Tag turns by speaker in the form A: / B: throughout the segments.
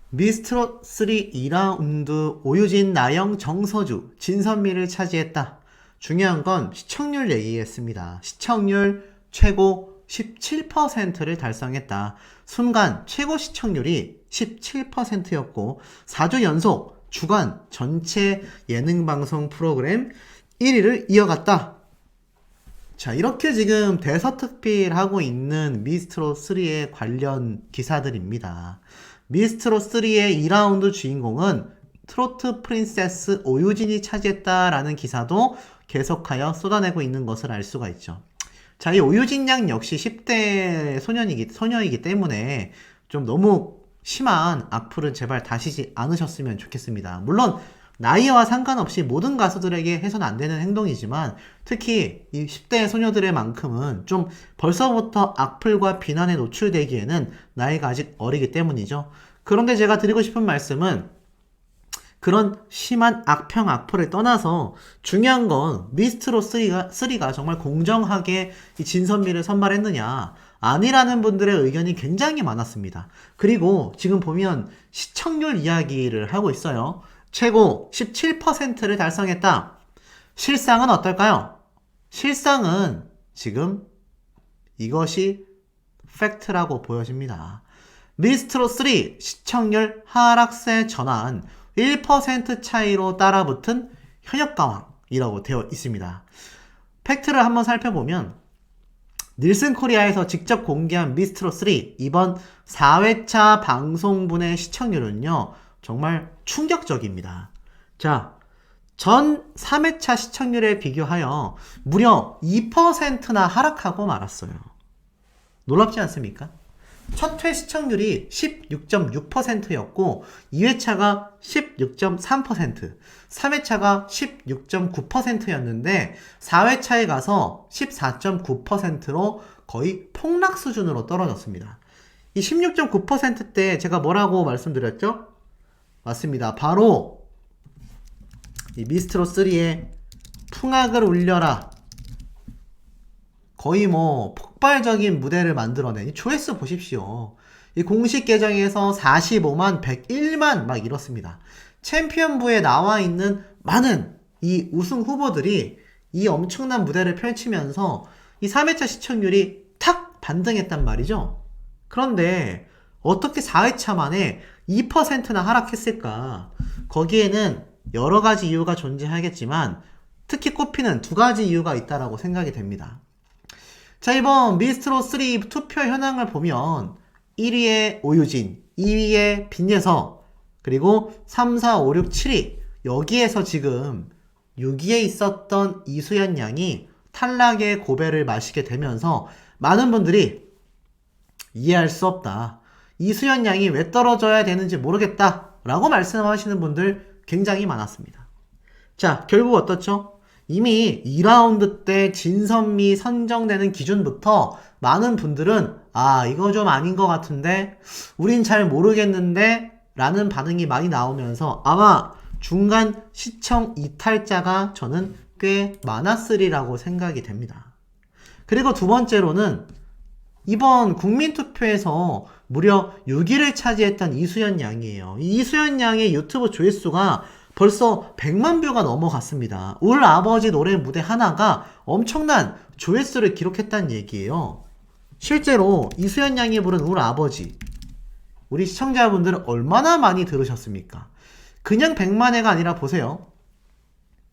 A: 미스트롯 3 2라운드 오유진, 나영, 정서주, 진선미를 차지했다. 중요한 건 시청률 얘기했습니다. 시청률 최고 17%를 달성했다. 순간 최고 시청률이 17%였고 4주 연속 주간 전체 예능방송 프로그램 1위를 이어갔다. 자, 이렇게 지금 대서특필하고 있는 미스트롯 3의 관련 기사들입니다. 미스트롯 3의 2라운드 주인공은 트로트 프린세스 오유진이 차지했다라는 기사도 계속하여 쏟아내고 있는 것을 알 수가 있죠. 자, 이 오유진 양 역시 10대 소녀이기 때문에 좀 너무 심한 악플은 제발 다시지 않으셨으면 좋겠습니다. 물론 나이와 상관없이 모든 가수들에게 해서는 안 되는 행동이지만 특히 이 10대 소녀들의 만큼은 좀 벌써부터 악플과 비난에 노출되기에는 나이가 아직 어리기 때문이죠. 그런데 제가 드리고 싶은 말씀은 그런 심한 악평 악플을 떠나서 중요한 건 미스트롯 3가 정말 공정하게 이 진선미를 선발했느냐, 아니라는 분들의 의견이 굉장히 많았습니다. 그리고 지금 보면 시청률 이야기를 하고 있어요. 최고 17%를 달성했다. 실상은 어떨까요? 실상은 지금 이것이 팩트라고 보여집니다. 미스트롯 3 시청률 하락세 전환 1% 차이로 따라붙은 현역가왕이라고 되어 있습니다. 팩트를 한번 살펴보면 닐슨 코리아에서 직접 공개한 미스트롯 3 이번 4회차 방송분의 시청률은요, 정말 충격적입니다. 자, 전 3회차 시청률에 비교하여 무려 2%나 하락하고 말았어요. 놀랍지 않습니까? 첫 회 시청률이 16.6%였고 2회차가 16.3%, 3회차가 16.9%였는데 4회차에 가서 14.9%로 거의 폭락 수준으로 떨어졌습니다. 이 16.9%때 제가 뭐라고 말씀드렸죠? 맞습니다. 바로 이 미스트롯 3의 풍악을 울려라, 거의 뭐 폭발적인 무대를 만들어낸 이 조회수 보십시오. 이 공식 계정에서 45만, 101만 막 이렇습니다. 챔피언부에 나와 있는 많은 이 우승 후보들이 이 엄청난 무대를 펼치면서 이 3회차 시청률이 탁 반등했단 말이죠. 그런데 어떻게 4회차 만에 2%나 하락했을까? 거기에는 여러 가지 이유가 존재하겠지만 특히 꼽히는 두 가지 이유가 있다라고 생각이 됩니다. 자, 이번 미스트롯 3 투표 현황을 보면 1위에 오유진, 2위에 빈예서, 그리고 3, 4, 5, 6, 7위 여기에서 지금 6위에 있었던 이수연 양이 탈락의 고배를 마시게 되면서 많은 분들이 이해할 수 없다, 이수연 양이 왜 떨어져야 되는지 모르겠다 라고 말씀하시는 분들 굉장히 많았습니다. 자, 결국 어떻죠? 이미 2라운드 때 진선미 선정되는 기준부터 많은 분들은 이거 좀 아닌 것 같은데, 우린 잘 모르겠는데 라는 반응이 많이 나오면서 아마 중간 시청 이탈자가 저는 꽤 많았으리라고 생각이 됩니다. 그리고 두 번째로는 이번 국민투표에서 무려 6위를 차지했던 이수연 양이에요. 이 이수연 양의 유튜브 조회수가 벌써 100만 뷰가 넘어갔습니다. 울 아버지 노래 무대 하나가 엄청난 조회수를 기록했다는 얘기예요. 실제로 이수연 양이 부른 울 아버지, 우리 시청자분들은 얼마나 많이 들으셨습니까? 그냥 100만 회가 아니라 보세요.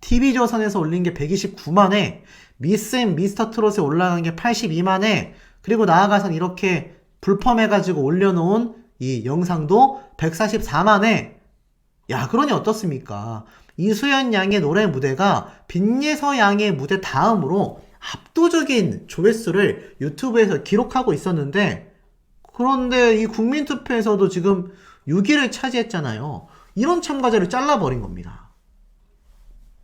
A: TV조선에서 올린 게 129만 회, 미스 앤 미스터 트롯에 올라간 게 82만 회, 그리고 나아가선 이렇게 불펌해가지고 올려놓은 이 영상도 144만 회. 야, 그러니 어떻습니까? 이수연 양의 노래 무대가 빈예서 양의 무대 다음으로 압도적인 조회수를 유튜브에서 기록하고 있었는데, 그런데 이 국민투표에서도 지금 6위를 차지했잖아요. 이런 참가자를 잘라버린 겁니다.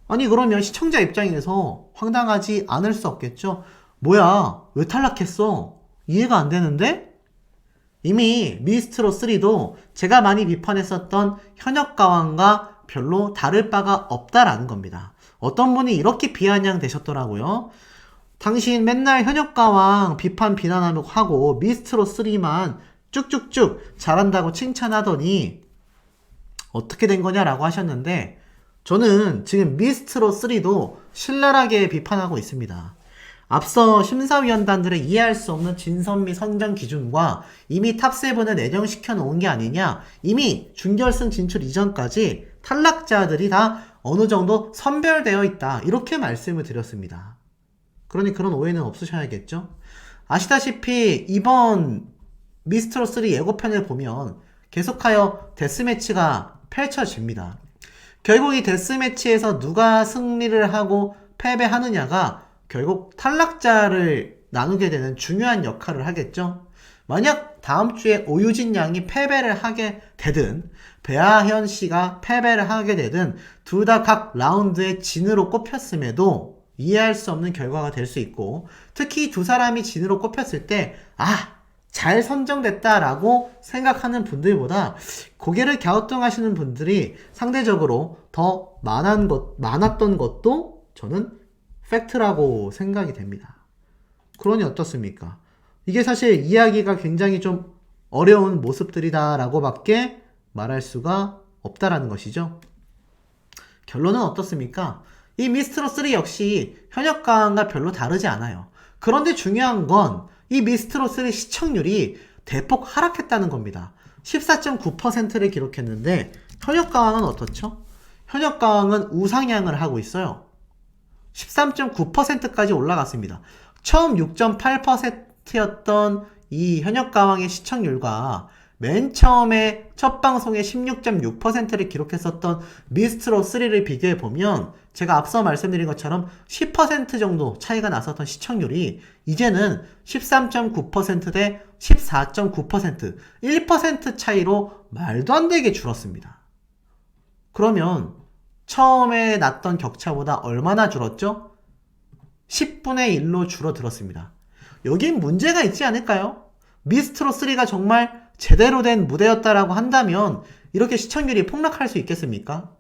A: 아니, 그러면 시청자 입장에서 황당하지 않을 수 없겠죠? 뭐야, 왜 탈락했어? 이해가 안 되는데? 이미 미스트롯 3도 제가 많이 비판했었던 현역가왕과 별로 다를 바가 없다라는 겁니다. 어떤 분이 이렇게 비아냥되셨더라고요. 당신 맨날 현역가왕 비판 비난하고 미스트롯 3만 쭉쭉쭉 잘한다고 칭찬하더니 어떻게 된 거냐라고 하셨는데 저는 지금 미스트롯 3도 신랄하게 비판하고 있습니다. 앞서 심사위원단들의 이해할 수 없는 진선미 선정 기준과 이미 탑7을 내정시켜 놓은 게 아니냐, 이미 준결승 진출 이전까지 탈락자들이 다 어느 정도 선별되어 있다, 이렇게 말씀을 드렸습니다. 그러니 그런 오해는 없으셔야겠죠? 아시다시피 이번 미스트롯 3 예고편을 보면 계속하여 데스매치가 펼쳐집니다. 결국 이 데스매치에서 누가 승리를 하고 패배하느냐가 결국 탈락자를 나누게 되는 중요한 역할을 하겠죠. 만약 다음 주에 오유진 양이 패배를 하게 되든 배아현 씨가 패배를 하게 되든 둘 다 각 라운드의 진으로 꼽혔음에도 이해할 수 없는 결과가 될 수 있고, 특히 두 사람이 진으로 꼽혔을 때 잘 선정됐다라고 생각하는 분들보다 고개를 갸우뚱하시는 분들이 상대적으로 더 많았던 것도 저는 팩트라고 생각이 됩니다. 그러니 어떻습니까? 이게 사실 이야기가 굉장히 좀 어려운 모습들이다라고 밖에 말할 수가 없다라는 것이죠. 결론은 어떻습니까? 이 미스트롯 3 역시 현역강과 별로 다르지 않아요. 그런데 중요한 건 이 미스트롯 3 시청률이 대폭 하락했다는 겁니다. 14.9%를 기록했는데 현역강은 어떻죠? 현역강은 우상향을 하고 있어요. 13.9%까지 올라갔습니다. 처음 6.8%였던 이 현역가왕의 시청률과 맨 처음에 첫 방송에 16.6%를 기록했었던 미스트롯 3를 비교해보면 제가 앞서 말씀드린 것처럼 10% 정도 차이가 났었던 시청률이 이제는 13.9% 대 14.9%, 1% 차이로 말도 안 되게 줄었습니다. 그러면 처음에 났던 격차보다 얼마나 줄었죠? 10분의 1로 줄어들었습니다. 여긴 문제가 있지 않을까요? 미스트롯 3가 정말 제대로 된 무대였다라고 한다면 이렇게 시청률이 폭락할 수 있겠습니까?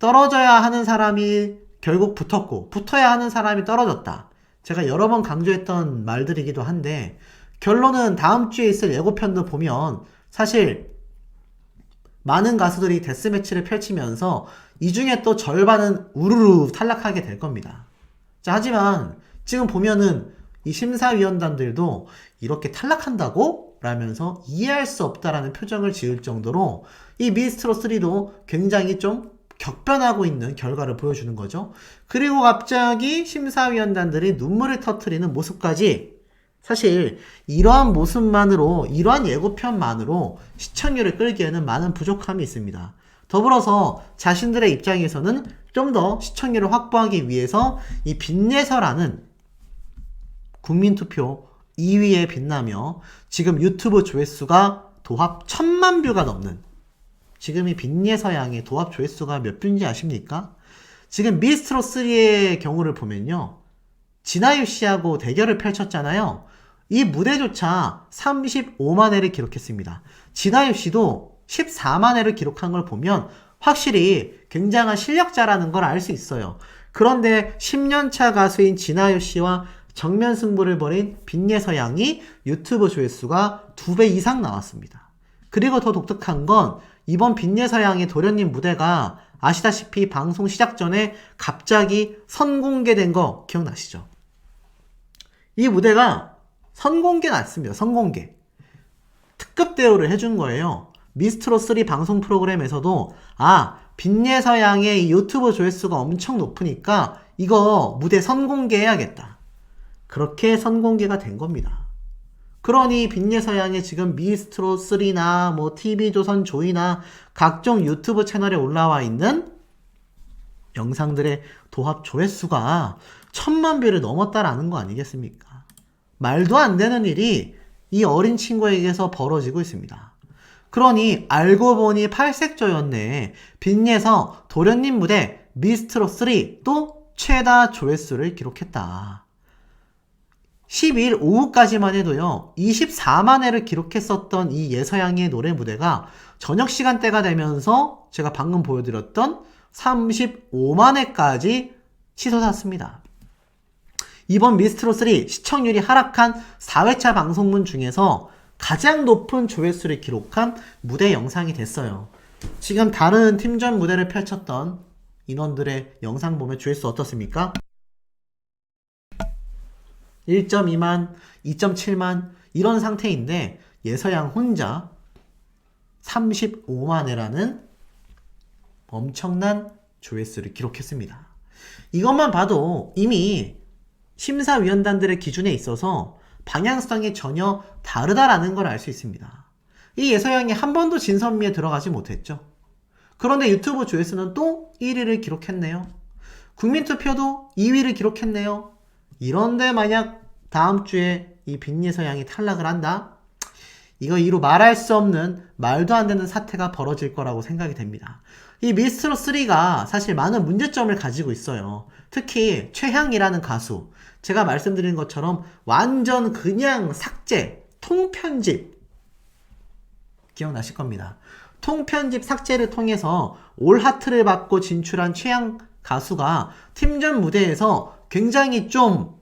A: 떨어져야 하는 사람이 결국 붙었고 붙어야 하는 사람이 떨어졌다. 제가 여러 번 강조했던 말들이기도 한데 결론은 다음 주에 있을 예고편도 보면 사실 많은 가수들이 데스매치를 펼치면서 이 중에 또 절반은 우르르 탈락하게 될 겁니다. 자, 하지만 지금 보면은 이 심사위원단들도 이렇게 탈락한다고? 라면서 이해할 수 없다라는 표정을 지을 정도로 이 미스트롯 3도 굉장히 좀 격변하고 있는 결과를 보여주는 거죠. 그리고 갑자기 심사위원단들이 눈물을 터뜨리는 모습까지, 사실 이러한 모습만으로, 이러한 예고편만으로 시청률을 끌기에는 많은 부족함이 있습니다. 더불어서 자신들의 입장에서는 좀 더 시청률을 확보하기 위해서 이 빛내서라는 국민투표 2위에 빛나며 지금 유튜브 조회수가 도합 1000만 뷰가 넘는, 지금 이 빛예서양의 도합 조회수가 몇 뷰인지 아십니까? 지금 미스트롯 3의 경우를 보면요, 진아유 씨하고 대결을 펼쳤잖아요. 이 무대조차 35만 회를 기록했습니다. 진아유 씨도 14만 회를 기록한 걸 보면 확실히 굉장한 실력자라는 걸 알 수 있어요. 그런데 10년차 가수인 진아유 씨와 정면 승부를 벌인 빛예서 양이 유튜브 조회수가 2배 이상 나왔습니다. 그리고 더 독특한 건 이번 빛예서 양의 도련님 무대가 아시다시피 방송 시작 전에 갑자기 선공개된 거 기억나시죠? 이 무대가 선공개 났습니다. 선공개. 특급 대우를 해준 거예요. 미스트롯 3 방송 프로그램에서도 빛예서 양의 유튜브 조회수가 엄청 높으니까 이거 무대 선공개해야겠다. 그렇게 선공개가 된 겁니다. 그러니 빛예서 양의 지금 미스트롯 3나 뭐 TV조선 조이나 각종 유튜브 채널에 올라와 있는 영상들의 도합 조회수가 1000만 뷰를 넘었다라는 거 아니겠습니까? 말도 안 되는 일이 이 어린 친구에게서 벌어지고 있습니다. 그러니 알고 보니 팔색조였네. 빛예서 도련님 무대 미스트롯 3또 최다 조회수를 기록했다. 12일 오후까지만 해도요, 24만 회를 기록했었던 이 예서양의 노래 무대가 저녁 시간대가 되면서 제가 방금 보여드렸던 35만 회까지 치솟았습니다. 이번 미스트롯 3 시청률이 하락한 4회차 방송분 중에서 가장 높은 조회수를 기록한 무대 영상이 됐어요. 지금 다른 팀전 무대를 펼쳤던 인원들의 영상 보면 조회수 어떻습니까? 1.2만, 2.7만 이런 상태인데 예서양 혼자 35만 회라는 엄청난 조회수를 기록했습니다. 이것만 봐도 이미 심사위원단들의 기준에 있어서 방향성이 전혀 다르다라는 걸 알 수 있습니다. 이 예서양이 한 번도 진선미에 들어가지 못했죠. 그런데 유튜브 조회수는 또 1위를 기록했네요. 국민투표도 2위를 기록했네요. 이런데 만약 다음 주에 이 빅예서양이 탈락을 한다? 이거 이루 말할 수 없는 말도 안 되는 사태가 벌어질 거라고 생각이 됩니다. 이 미스트롯3가 사실 많은 문제점을 가지고 있어요. 특히 최향이라는 가수, 제가 말씀드린 것처럼 완전 그냥 삭제, 통편집 기억나실 겁니다. 통편집 삭제를 통해서 올 하트를 받고 진출한 최양 가수가 팀전 무대에서 굉장히 좀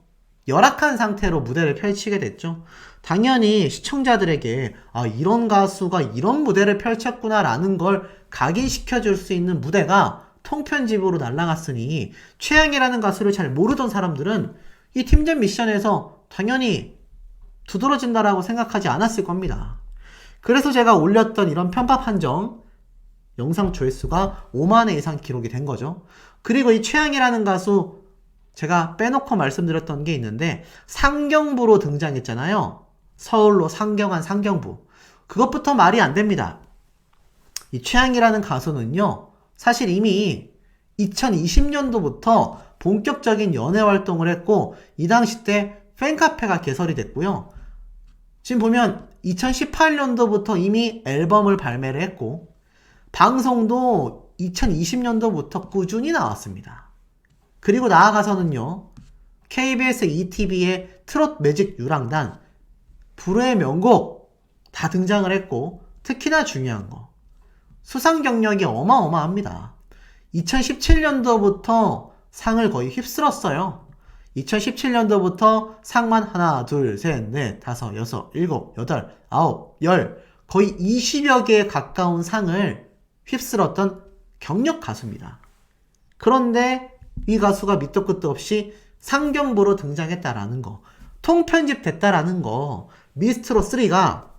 A: 열악한 상태로 무대를 펼치게 됐죠. 당연히 시청자들에게 이런 가수가 이런 무대를 펼쳤구나 라는 걸 각인시켜 줄 수 있는 무대가 통편집으로 날아갔으니 최양이라는 가수를 잘 모르던 사람들은 이 팀전 미션에서 당연히 두드러진다라고 생각하지 않았을 겁니다. 그래서 제가 올렸던 이런 편파 판정 영상 조회수가 5만회 이상 기록이 된 거죠. 그리고 이 최양이라는 가수 제가 빼놓고 말씀드렸던 게 있는데 상경부로 등장했잖아요. 서울로 상경한 상경부. 그것부터 말이 안 됩니다. 이 최양이라는 가수는요. 사실 이미 2020년도부터 본격적인 연애 활동을 했고 이 당시 때 팬카페가 개설이 됐고요. 지금 보면 2018년도부터 이미 앨범을 발매를 했고 방송도 2020년도부터 꾸준히 나왔습니다. 그리고 나아가서는요. KBS ETV의 트롯 매직 유랑단 불후의 명곡 다 등장을 했고 특히나 중요한 거 수상 경력이 어마어마합니다. 2017년도부터 상을 거의 휩쓸었어요. 2017년도부터 상만 하나, 둘, 셋, 넷, 다섯, 여섯, 일곱, 여덟, 아홉, 열 거의 20여 개에 가까운 상을 휩쓸었던 경력 가수입니다. 그런데 이 가수가 밑도 끝도 없이 상경부로 등장했다라는 거, 통편집됐다라는 거, 미스트롯3가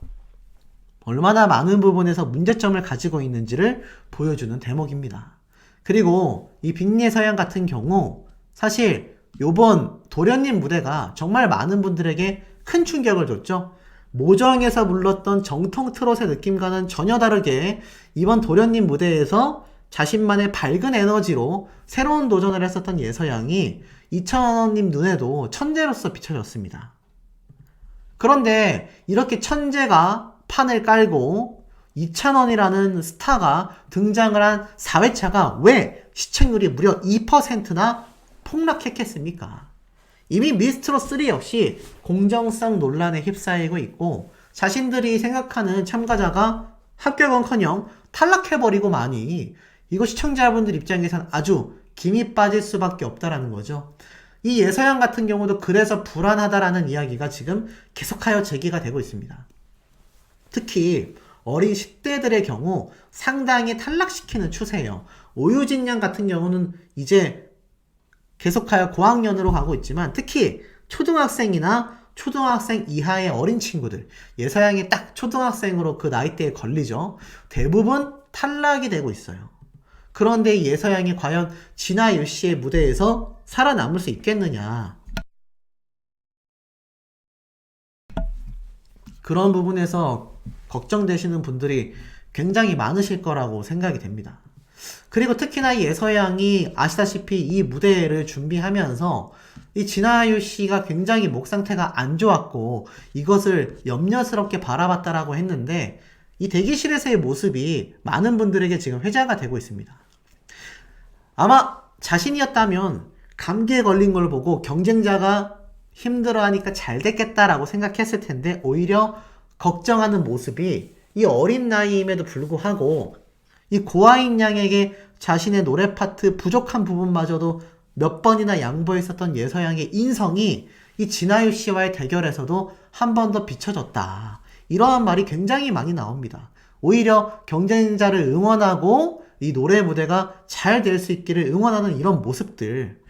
A: 얼마나 많은 부분에서 문제점을 가지고 있는지를 보여주는 대목입니다. 그리고 이 빅예서양 같은 경우 사실 요번 도련님 무대가 정말 많은 분들에게 큰 충격을 줬죠. 모정에서 불렀던 정통 트롯의 느낌과는 전혀 다르게 이번 도련님 무대에서 자신만의 밝은 에너지로 새로운 도전을 했었던 예서양이 이찬원님 눈에도 천재로서 비춰졌습니다. 그런데 이렇게 천재가 판을 깔고 이찬원이라는 스타가 등장을 한 4회차가 왜 시청률이 무려 2%나 폭락했겠습니까? 이미 미스트롯3 역시 공정성 논란에 휩싸이고 있고 자신들이 생각하는 참가자가 합격은커녕 탈락해버리고 마니 이거 시청자분들 입장에선 아주 김이 빠질 수밖에 없다라는 거죠. 이 예서양 같은 경우도 그래서 불안하다라는 이야기가 지금 계속하여 제기가 되고 있습니다. 특히 어린 10대들의 경우 상당히 탈락시키는 추세예요. 오유진 양 같은 경우는 이제 계속하여 고학년으로 가고 있지만 특히 초등학생이나 초등학생 이하의 어린 친구들 예서양이 딱 초등학생으로 그 나이대에 걸리죠. 대부분 탈락이 되고 있어요. 그런데 이 예서양이 과연 진아유 씨의 무대에서 살아남을 수 있겠느냐, 그런 부분에서 걱정되시는 분들이 굉장히 많으실 거라고 생각이 됩니다. 그리고 특히나 이 예서양이 아시다시피 이 무대를 준비하면서 이 진아유 씨가 굉장히 목 상태가 안 좋았고 이것을 염려스럽게 바라봤다라고 했는데 이 대기실에서의 모습이 많은 분들에게 지금 회자가 되고 있습니다. 아마 자신이었다면 감기에 걸린 걸 보고 경쟁자가 힘들어하니까 잘 됐겠다라고 생각했을 텐데 오히려 걱정하는 모습이 이 어린 나이임에도 불구하고 이 고아인 양에게 자신의 노래 파트 부족한 부분마저도 몇 번이나 양보했었던 예서양의 인성이 이 진아유 씨와의 대결에서도 한 번 더 비춰졌다. 이러한 말이 굉장히 많이 나옵니다. 오히려 경쟁자를 응원하고 이 노래 무대가 잘 될 수 있기를 응원하는 이런 모습들,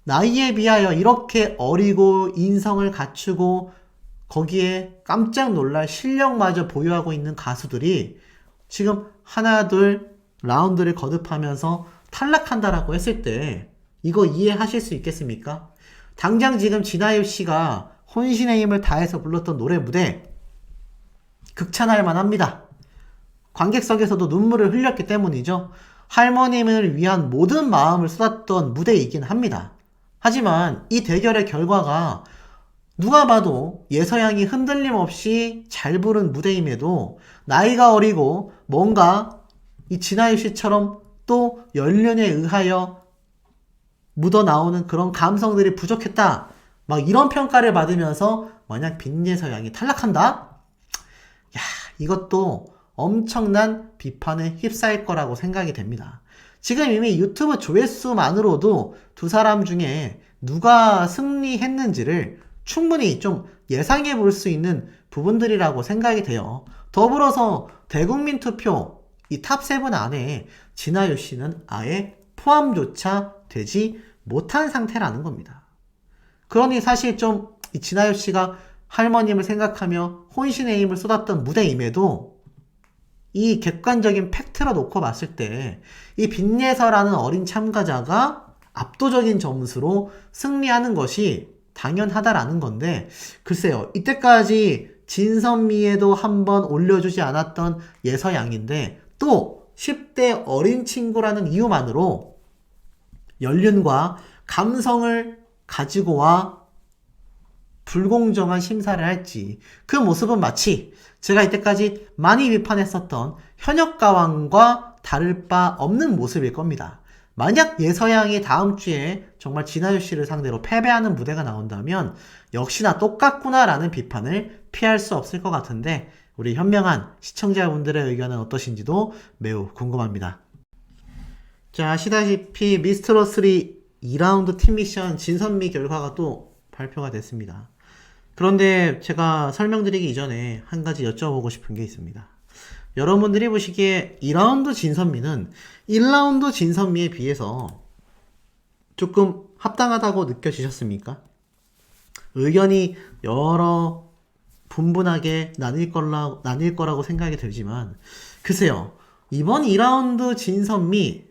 A: 나이에 비하여 이렇게 어리고 인성을 갖추고 거기에 깜짝 놀랄 실력마저 보유하고 있는 가수들이 지금 하나 둘 라운드를 거듭하면서 탈락한다라고 했을 때 이거 이해하실 수 있겠습니까? 당장 지금 진아유 씨가 혼신의 힘을 다해서 불렀던 노래 무대 극찬할 만합니다. 관객석에서도 눈물을 흘렸기 때문이죠. 할머님을 위한 모든 마음을 쏟았던 무대이긴 합니다. 하지만 이 대결의 결과가 누가 봐도 예서양이 흔들림 없이 잘 부른 무대임에도 나이가 어리고 뭔가 이 진아유 씨처럼 또 연륜에 의하여 묻어나오는 그런 감성들이 부족했다. 막 이런 평가를 받으면서 만약 빈예서양이 탈락한다? 야, 이것도 엄청난 비판에 휩싸일 거라고 생각이 됩니다. 지금 이미 유튜브 조회수만으로도 두 사람 중에 누가 승리했는지를 충분히 좀 예상해 볼 수 있는 부분들이라고 생각이 돼요. 더불어서 대국민 투표 이 탑7 안에 진아유 씨는 아예 포함조차 되지 못한 상태라는 겁니다. 그러니 사실 좀 이 진아유 씨가 할머님을 생각하며 혼신의 힘을 쏟았던 무대임에도 이 객관적인 팩트로 놓고 봤을 때 이 빈예서라는 어린 참가자가 압도적인 점수로 승리하는 것이 당연하다라는 건데, 글쎄요, 이때까지 진선미에도 한번 올려주지 않았던 예서양인데 또 10대 어린 친구라는 이유만으로 연륜과 감성을 가지고 와 불공정한 심사를 할지, 그 모습은 마치 제가 이때까지 많이 비판했었던 현역가왕과 다를 바 없는 모습일 겁니다. 만약 예서양이 다음 주에 정말 진아유 씨를 상대로 패배하는 무대가 나온다면 역시나 똑같구나라는 비판을 피할 수 없을 것 같은데, 우리 현명한 시청자분들의 의견은 어떠신지도 매우 궁금합니다. 자, 아시다시피 미스트롯3 2라운드 팀 미션 진선미 결과가 또 발표가 됐습니다. 그런데 제가 설명드리기 이전에 한 가지 여쭤보고 싶은 게 있습니다. 여러분들이 보시기에 2라운드 진선미는 1라운드 진선미에 비해서 조금 합당하다고 느껴지셨습니까? 의견이 여러 분분하게 나뉠 거라고 생각이 들지만, 글쎄요, 이번 2라운드 진선미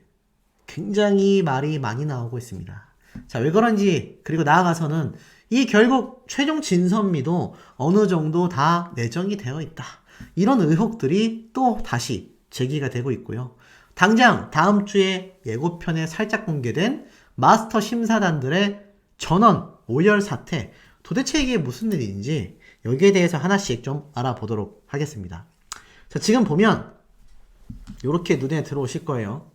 A: 굉장히 말이 많이 나오고 있습니다. 자, 왜 그런지, 그리고 나아가서는 이 결국 최종 진선미도 어느 정도 다 내정이 되어 있다, 이런 의혹들이 또 다시 제기가 되고 있고요. 당장 다음 주에 예고편에 살짝 공개된 마스터 심사단들의 전원 오열 사태, 도대체 이게 무슨 일인지 여기에 대해서 하나씩 좀 알아보도록 하겠습니다. 자, 지금 보면 이렇게 눈에 들어오실 거예요.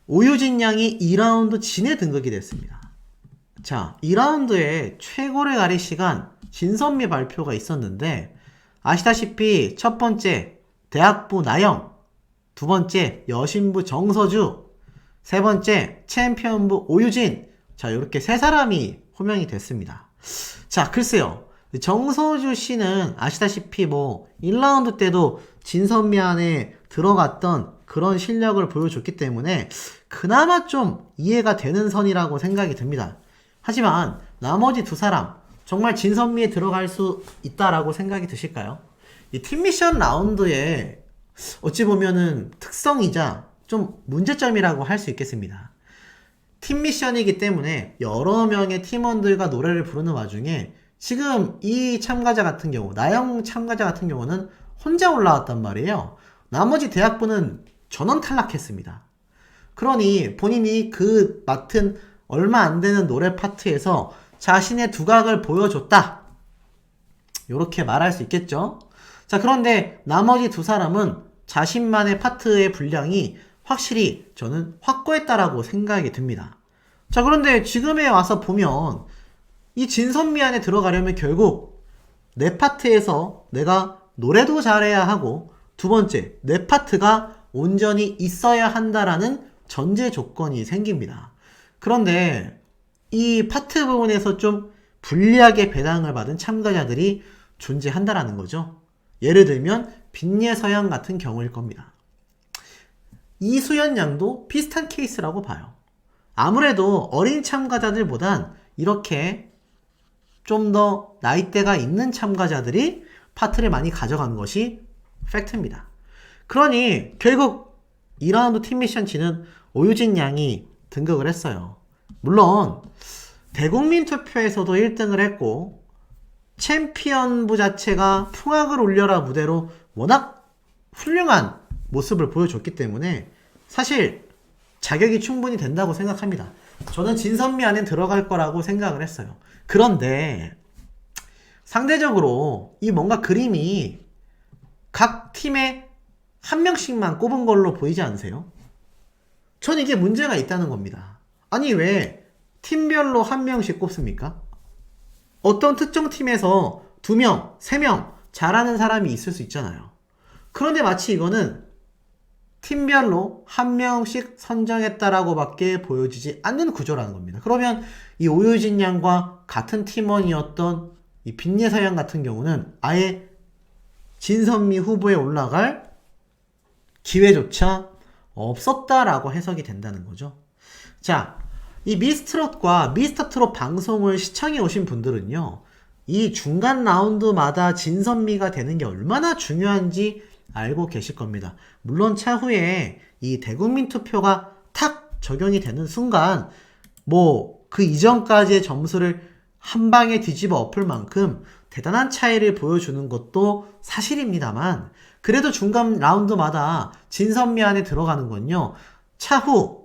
A: 오유진 양이 2라운드 진에 등극이 됐습니다. 자, 2라운드에 최고를 가릴 시간 진선미 발표가 있었는데, 아시다시피 첫 번째 대학부 나영, 두 번째 여신부 정서주, 세 번째 챔피언부 오유진, 자, 이렇게 세 사람이 호명이 됐습니다. 자, 글쎄요, 정서주 씨는 아시다시피 뭐 1라운드 때도 진선미 안에 들어갔던 그런 실력을 보여줬기 때문에 그나마 좀 이해가 되는 선이라고 생각이 듭니다. 하지만 나머지 두 사람 정말 진선미에 들어갈 수 있다라고 생각이 드실까요? 이 팀미션 라운드의 어찌 보면은 특성이자 좀 문제점이라고 할 수 있겠습니다. 팀미션이기 때문에 여러 명의 팀원들과 노래를 부르는 와중에 지금 이 참가자 같은 경우, 나영 참가자 같은 경우는 혼자 올라왔단 말이에요. 나머지 대학부는 전원 탈락했습니다. 그러니 본인이 그 맡은 얼마 안 되는 노래 파트에서 자신의 두각을 보여줬다, 이렇게 말할 수 있겠죠. 자, 그런데 나머지 두 사람은 자신만의 파트의 분량이 확실히 저는 확고했다라고 생각이 듭니다. 자, 그런데 지금에 와서 보면 이 진선미 안에 들어가려면 결국 내 파트에서 내가 노래도 잘해야 하고, 두 번째, 내 파트가 온전히 있어야 한다라는 전제 조건이 생깁니다. 그런데 이 파트 부분에서 좀 불리하게 배당을 받은 참가자들이 존재한다라는 거죠. 예를 들면 빈예 서양 같은 경우일 겁니다. 이수연 양도 비슷한 케이스라고 봐요. 아무래도 어린 참가자들보단 이렇게 좀 더 나이대가 있는 참가자들이 파트를 많이 가져간 것이 팩트입니다. 그러니 결국 2라운드 팀 미션 치는 오유진 양이 등극을 했어요. 물론 대국민 투표에서도 1등을 했고 챔피언부 자체가 풍악을 울려라 무대로 워낙 훌륭한 모습을 보여줬기 때문에 사실 자격이 충분히 된다고 생각합니다. 저는 진선미 안에 들어갈 거라고 생각을 했어요. 그런데 상대적으로 이 뭔가 그림이 각 팀에 한 명씩만 꼽은 걸로 보이지 않으세요? 전 이게 문제가 있다는 겁니다. 아니 왜 팀별로 한 명씩 꼽습니까? 어떤 특정 팀에서 2명, 3명 잘하는 사람이 있을 수 있잖아요. 그런데 마치 이거는 팀별로 한 명씩 선정했다라고 밖에 보여지지 않는 구조라는 겁니다. 그러면 이 오유진 양과 같은 팀원이었던 이 빈예서 양 같은 경우는 아예 진선미 후보에 올라갈 기회조차 없었다라고 해석이 된다는 거죠. 자, 이 미스트롯과 미스터트롯 방송을 시청해 오신 분들은요, 이 중간 라운드마다 진선미가 되는 게 얼마나 중요한지 알고 계실 겁니다. 물론 차후에 이 대국민 투표가 탁 적용이 되는 순간 뭐 그 이전까지의 점수를 한 방에 뒤집어 엎을 만큼 대단한 차이를 보여주는 것도 사실입니다만 그래도 중간 라운드마다 진선미 안에 들어가는 건요, 차후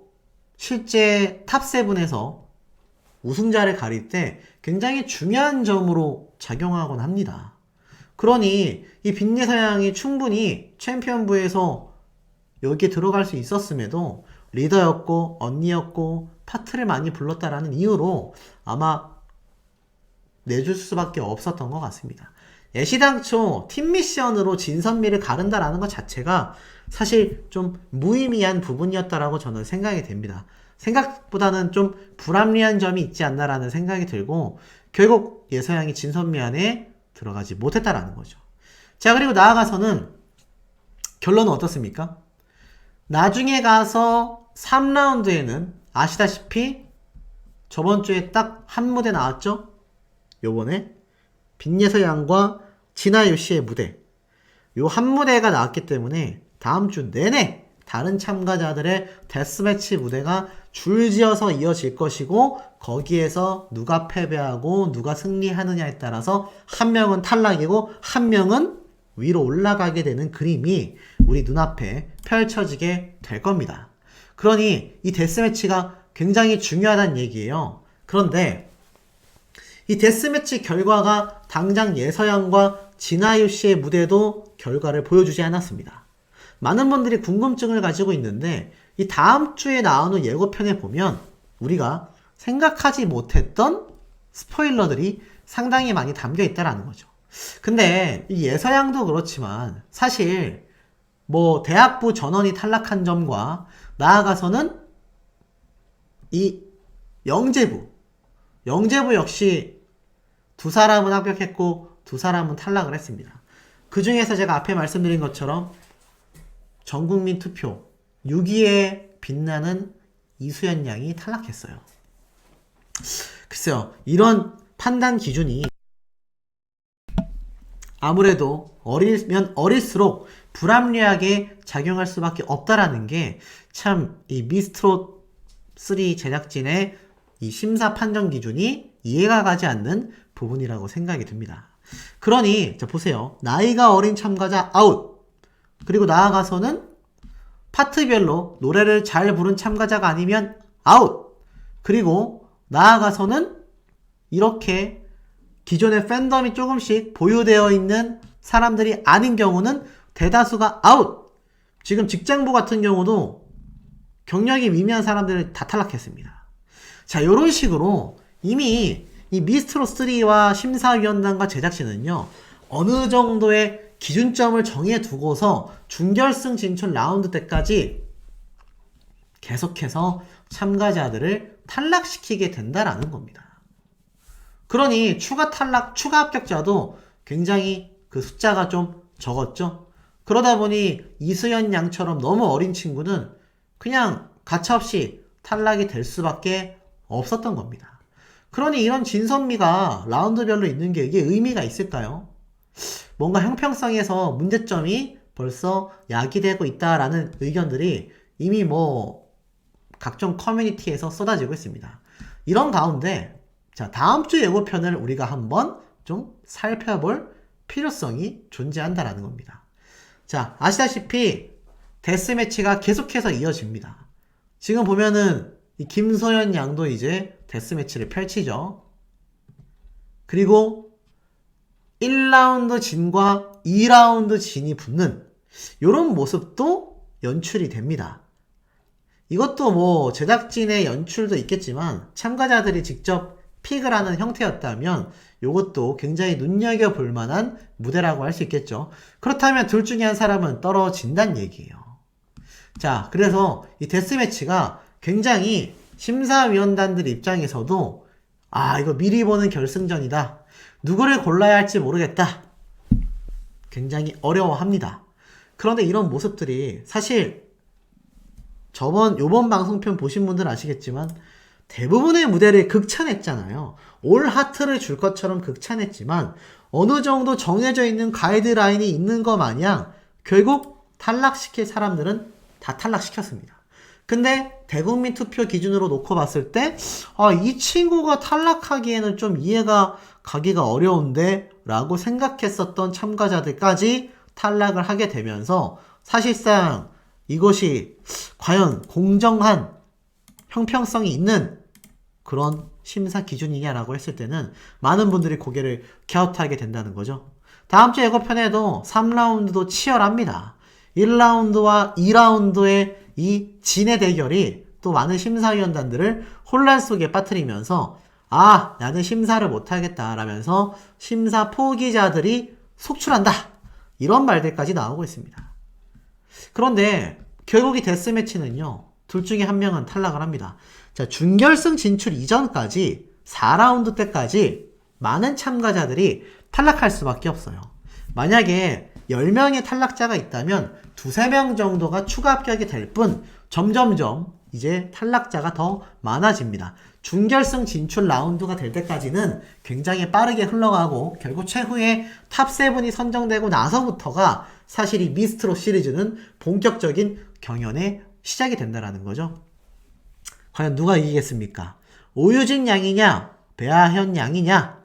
A: 실제 탑7에서 우승자를 가릴 때 굉장히 중요한 점으로 작용하곤 합니다. 그러니 이 빈예서 양이 충분히 챔피언부에서 여기에 들어갈 수 있었음에도 리더였고 언니였고 파트를 많이 불렀다라는 이유로 아마 내줄 수밖에 없었던 것 같습니다. 애시당초 팀미션으로 진선미를 가른다라는 것 자체가 사실 좀 무의미한 부분이었다라고 저는 생각이 됩니다. 생각보다는 좀 불합리한 점이 있지 않나라는 생각이 들고 결국 예서양이 진선미 안에 들어가지 못했다라는 거죠. 자, 그리고 나아가서는 결론은 어떻습니까? 나중에 가서 3라운드에는 아시다시피 저번 주에 딱 한 무대 나왔죠? 요번에 빈예서 양과 진아유 씨의 무대, 요 한 무대가 나왔기 때문에 다음 주 내내 다른 참가자들의 데스매치 무대가 줄지어서 이어질 것이고 거기에서 누가 패배하고 누가 승리하느냐에 따라서 한 명은 탈락이고 한 명은 위로 올라가게 되는 그림이 우리 눈앞에 펼쳐지게 될 겁니다. 그러니 이 데스매치가 굉장히 중요하다는 얘기예요. 그런데 이 데스매치 결과가 당장 예서양과 진아유 씨의 무대도 결과를 보여주지 않았습니다. 많은 분들이 궁금증을 가지고 있는데 이 다음 주에 나오는 예고편에 보면 우리가 생각하지 못했던 스포일러들이 상당히 많이 담겨 있다라는 거죠. 근데 이 예서양도 그렇지만 사실 뭐 대학부 전원이 탈락한 점과 나아가서는 이 영재부 역시 두 사람은 합격했고 두 사람은 탈락을 했습니다. 그 중에서 제가 앞에 말씀드린 것처럼 전국민 투표 6위에 빛나는 이수연 양이 탈락했어요. 글쎄요, 이런 판단 기준이 아무래도 어리면 어릴수록 불합리하게 작용할 수밖에 없다라는 게 참 이 미스트롯 3 제작진의 이 심사 판정 기준이 이해가 가지 않는 부분이라고 생각이 듭니다. 그러니 자 보세요. 나이가 어린 참가자 아웃, 그리고 나아가서는 파트별로 노래를 잘 부른 참가자가 아니면 아웃, 그리고 나아가서는 이렇게 기존의 팬덤이 조금씩 보유되어 있는 사람들이 아닌 경우는 대다수가 아웃. 지금 직장부 같은 경우도 경력이 미미한 사람들을 다 탈락했습니다. 자, 이런 식으로 이미 이 미스트롯 3와 심사위원단과 제작진은요, 어느 정도의 기준점을 정해 두고서 준결승 진출 라운드 때까지 계속해서 참가자들을 탈락시키게 된다라는 겁니다. 그러니 추가 탈락, 추가 합격자도 굉장히 그 숫자가 좀 적었죠. 그러다 보니 이수연 양처럼 너무 어린 친구는 그냥 가차없이 탈락이 될 수밖에 없었던 겁니다. 그러니 이런 진선미가 라운드별로 있는 게 이게 의미가 있을까요? 뭔가 형평성에서 문제점이 벌써 야기되고 있다라는 의견들이 이미 뭐 각종 커뮤니티에서 쏟아지고 있습니다. 이런 가운데 자, 다음 주 예고편을 우리가 한번 좀 살펴볼 필요성이 존재한다라는 겁니다. 자, 아시다시피 데스매치가 계속해서 이어집니다. 지금 보면은 이 김소연 양도 이제 데스매치를 펼치죠. 그리고 1라운드 진과 2라운드 진이 붙는 이런 모습도 연출이 됩니다. 이것도 뭐 제작진의 연출도 있겠지만 참가자들이 직접 픽을 하는 형태였다면 이것도 굉장히 눈여겨볼 만한 무대라고 할 수 있겠죠. 그렇다면 둘 중에 한 사람은 떨어진다는 얘기예요. 자, 그래서 이 데스매치가 굉장히 심사위원단들 입장에서도 이거 미리 보는 결승전이다. 누구를 골라야 할지 모르겠다. 굉장히 어려워합니다. 그런데 이런 모습들이 사실 요번 방송편 보신 분들은 아시겠지만 대부분의 무대를 극찬했잖아요. 올 하트를 줄 것처럼 극찬했지만 어느 정도 정해져 있는 가이드라인이 있는 것 마냥 결국 탈락시킬 사람들은 다 탈락시켰습니다. 근데 대국민 투표 기준으로 놓고 봤을 때 이 친구가 탈락하기에는 좀 이해가 가기가 어려운데 라고 생각했었던 참가자들까지 탈락을 하게 되면서 사실상 이것이 과연 공정한 형평성이 있는 그런 심사 기준이냐라고 했을 때는 많은 분들이 고개를 갸웃하게 된다는 거죠. 다음 주 예고편에도 3라운드도 치열합니다. 1라운드와 2라운드의 이 진의 대결이 또 많은 심사위원단들을 혼란 속에 빠뜨리면서 나는 심사를 못하겠다 라면서 심사 포기자들이 속출한다 이런 말들까지 나오고 있습니다. 그런데 결국 이 데스매치는요 둘 중에 한 명은 탈락을 합니다. 자, 준결승 진출 이전까지 4라운드 때까지 많은 참가자들이 탈락할 수밖에 없어요. 만약에 10명의 탈락자가 있다면 2-3명 정도가 추가 합격이 될 뿐 점점점 이제 탈락자가 더 많아집니다. 준결승 진출 라운드가 될 때까지는 굉장히 빠르게 흘러가고 결국 최후의 탑7이 선정되고 나서부터가 사실 이 미스트롯 시리즈는 본격적인 경연의 시작이 된다는 거죠. 과연 누가 이기겠습니까? 오유진 양이냐 배아현 양이냐?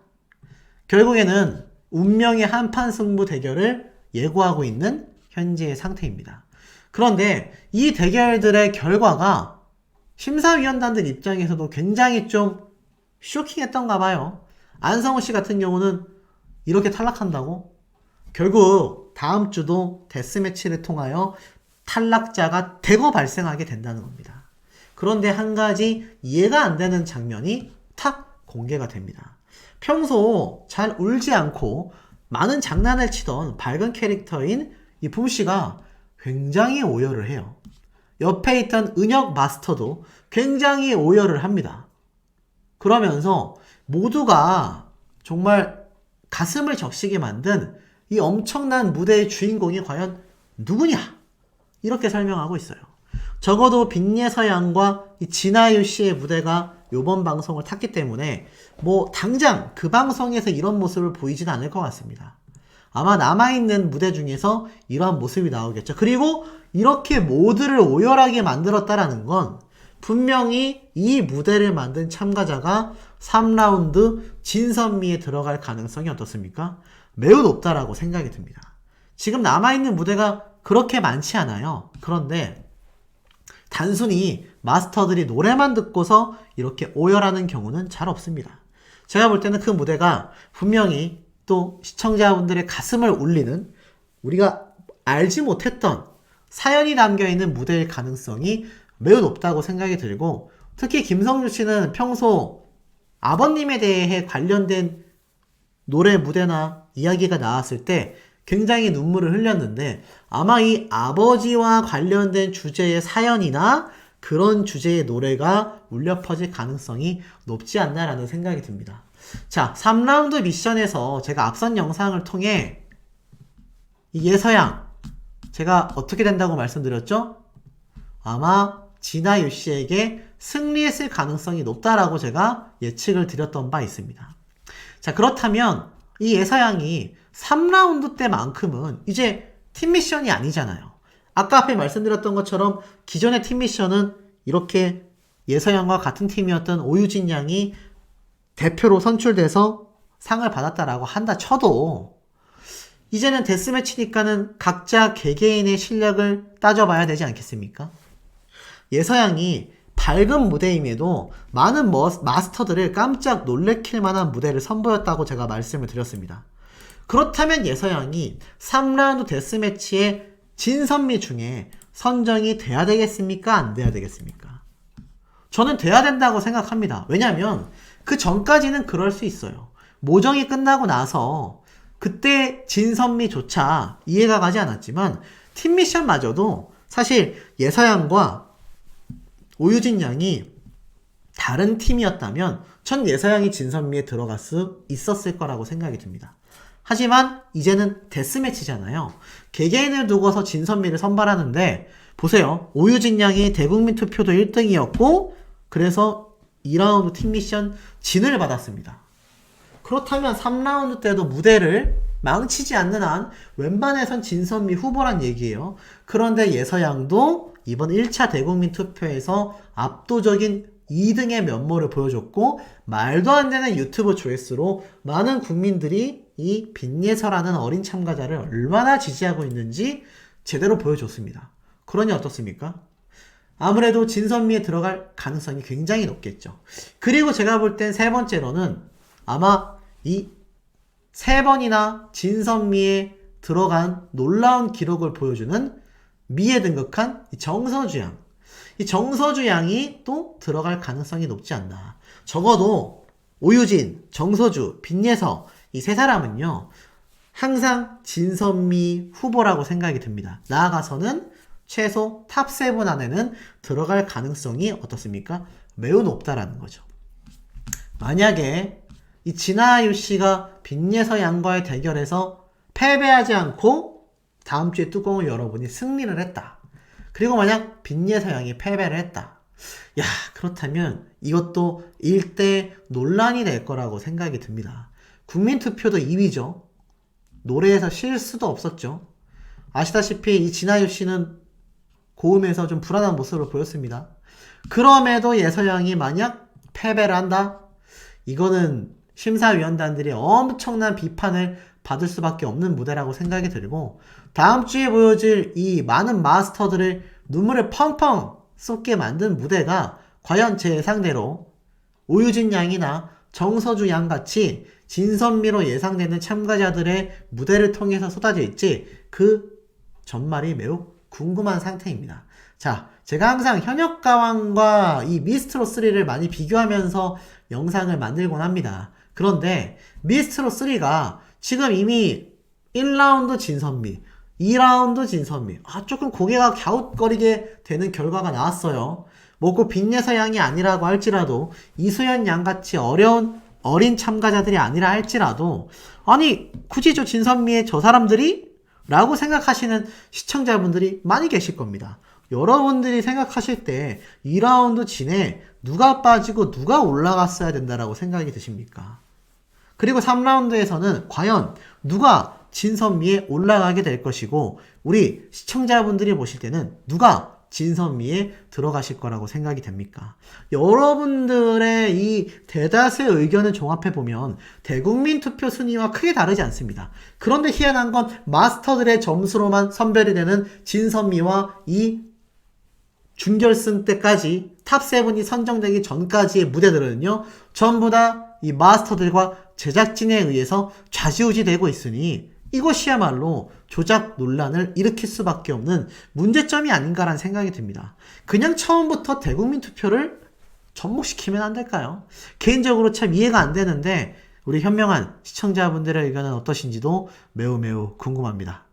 A: 결국에는 운명의 한판 승부 대결을 예고하고 있는 현재의 상태입니다. 그런데 이 대결들의 결과가 심사위원단들 입장에서도 굉장히 좀 쇼킹했던가 봐요. 안성우 씨 같은 경우는 이렇게 탈락한다고? 결국 다음 주도 데스매치를 통하여 탈락자가 대거 발생하게 된다는 겁니다. 그런데 한 가지 이해가 안 되는 장면이 탁 공개가 됩니다. 평소 잘 울지 않고 많은 장난을 치던 밝은 캐릭터인 이 붐씨가 굉장히 오열을 해요. 옆에 있던 은혁 마스터도 굉장히 오열을 합니다. 그러면서 모두가 정말 가슴을 적시게 만든 이 엄청난 무대의 주인공이 과연 누구냐? 이렇게 설명하고 있어요. 적어도 빅예서 양과 이 진아유 씨의 무대가 요번 방송을 탔기 때문에 뭐 당장 그 방송에서 이런 모습을 보이진 않을 것 같습니다. 아마 남아있는 무대 중에서 이러한 모습이 나오겠죠. 그리고 이렇게 모두를 오열하게 만들었다라는 건 분명히 이 무대를 만든 참가자가 3라운드 진선미에 들어갈 가능성이 어떻습니까? 매우 높다라고 생각이 듭니다. 지금 남아있는 무대가 그렇게 많지 않아요. 그런데 단순히 마스터들이 노래만 듣고서 이렇게 오열하는 경우는 잘 없습니다. 제가 볼 때는 그 무대가 분명히 또 시청자분들의 가슴을 울리는 우리가 알지 못했던 사연이 담겨있는 무대일 가능성이 매우 높다고 생각이 들고 특히 김성주 씨는 평소 아버님에 대해 관련된 노래 무대나 이야기가 나왔을 때 굉장히 눈물을 흘렸는데 아마 이 아버지와 관련된 주제의 사연이나 그런 주제의 노래가 울려 퍼질 가능성이 높지 않나라는 생각이 듭니다. 자, 3라운드 미션에서 제가 앞선 영상을 통해 이 예서양 제가 어떻게 된다고 말씀드렸죠? 아마 진아유 씨에게 승리했을 가능성이 높다라고 제가 예측을 드렸던 바 있습니다. 자, 그렇다면 이 예사양이 3라운드 때만큼은 이제 팀 미션이 아니잖아요. 아까 앞에 말씀드렸던 것처럼 기존의 팀 미션은 이렇게 예서양과 같은 팀이었던 오유진 양이 대표로 선출돼서 상을 받았다라고 한다 쳐도 이제는 데스매치니까는 각자 개개인의 실력을 따져봐야 되지 않겠습니까? 예서양이 밝은 무대임에도 많은 마스터들을 깜짝 놀래킬 만한 무대를 선보였다고 제가 말씀을 드렸습니다. 그렇다면 예서양이 3라운드 데스매치의 진선미 중에 선정이 돼야 되겠습니까? 안 돼야 되겠습니까? 저는 돼야 된다고 생각합니다. 왜냐면 그 전까지는 그럴 수 있어요. 모정이 끝나고 나서 그때 진선미조차 이해가 가지 않았지만 팀 미션마저도 사실 예서양과 오유진 양이 다른 팀이었다면 전 예서양이 진선미에 들어갈 수 있었을 거라고 생각이 듭니다. 하지만 이제는 데스매치잖아요. 개개인을 두고서 진선미를 선발하는데 보세요. 오유진 양이 대국민 투표도 1등이었고 그래서 2라운드 팀 미션 진을 받았습니다. 그렇다면 3라운드 때도 무대를 망치지 않는 한 웬만해선 진선미 후보란 얘기예요. 그런데 예서양도 이번 1차 대국민 투표에서 압도적인 2등의 면모를 보여줬고 말도 안 되는 유튜브 조회수로 많은 국민들이 이 빈예서라는 어린 참가자를 얼마나 지지하고 있는지 제대로 보여줬습니다. 그러니 어떻습니까? 아무래도 진선미에 들어갈 가능성이 굉장히 높겠죠. 그리고 제가 볼 땐 세 번째로는 아마 이 세 번이나 진선미에 들어간 놀라운 기록을 보여주는 미에 등극한 정서주 양. 이 정서주 양이 또 들어갈 가능성이 높지 않나. 적어도 오유진, 정서주, 빈예서 이 세 사람은요. 항상 진선미 후보라고 생각이 듭니다. 나아가서는 최소 탑7 안에는 들어갈 가능성이 어떻습니까? 매우 높다라는 거죠. 만약에 이 진아유 씨가 빈예서 양과의 대결에서 패배하지 않고 다음 주에 뚜껑을 열어보니 승리를 했다. 그리고 만약 빈예서 양이 패배를 했다. 야, 그렇다면 이것도 일대 논란이 될 거라고 생각이 듭니다. 국민투표도 2위죠. 노래에서 실수도 없었죠. 아시다시피 이 진아유 씨는 고음에서 좀 불안한 모습을 보였습니다. 그럼에도 예서양이 만약 패배를 한다? 이거는 심사위원단들이 엄청난 비판을 받을 수밖에 없는 무대라고 생각이 들고 다음 주에 보여질 이 많은 마스터들을 눈물을 펑펑 쏟게 만든 무대가 과연 제 예상대로 오유진 양이나 정서주 양같이 진선미로 예상되는 참가자들의 무대를 통해서 쏟아질지 그 전말이 매우 궁금한 상태입니다. 자, 제가 항상 현역가왕과 이 미스트로 3를 많이 비교하면서 영상을 만들곤 합니다. 그런데 미스트로 3가 지금 이미 1라운드 진선미, 2라운드 진선미, 조금 고개가 갸웃거리게 되는 결과가 나왔어요. 꼭 빈예서 양이 아니라고 할지라도 이수연 양같이 어린 참가자들이 아니라 할지라도 아니 굳이 저 진선미의 저 사람들이? 라고 생각하시는 시청자분들이 많이 계실 겁니다. 여러분들이 생각하실 때 2라운드 진에 누가 빠지고 누가 올라갔어야 된다라고 생각이 드십니까? 그리고 3라운드에서는 과연 누가 진선미에 올라가게 될 것이고 우리 시청자분들이 보실 때는 누가 진선미에 들어가실 거라고 생각이 됩니까? 여러분들의 이 대다수의 의견을 종합해보면 대국민 투표 순위와 크게 다르지 않습니다. 그런데 희한한 건 마스터들의 점수로만 선별이 되는 진선미와 이 준결승 때까지 탑7이 선정되기 전까지의 무대들은요 전부 다 이 마스터들과 제작진에 의해서 좌지우지 되고 있으니 이것이야말로 조작 논란을 일으킬 수밖에 없는 문제점이 아닌가라는 생각이 듭니다. 그냥 처음부터 대국민 투표를 접목시키면 안 될까요? 개인적으로 참 이해가 안 되는데 우리 현명한 시청자분들의 의견은 어떠신지도 매우 궁금합니다.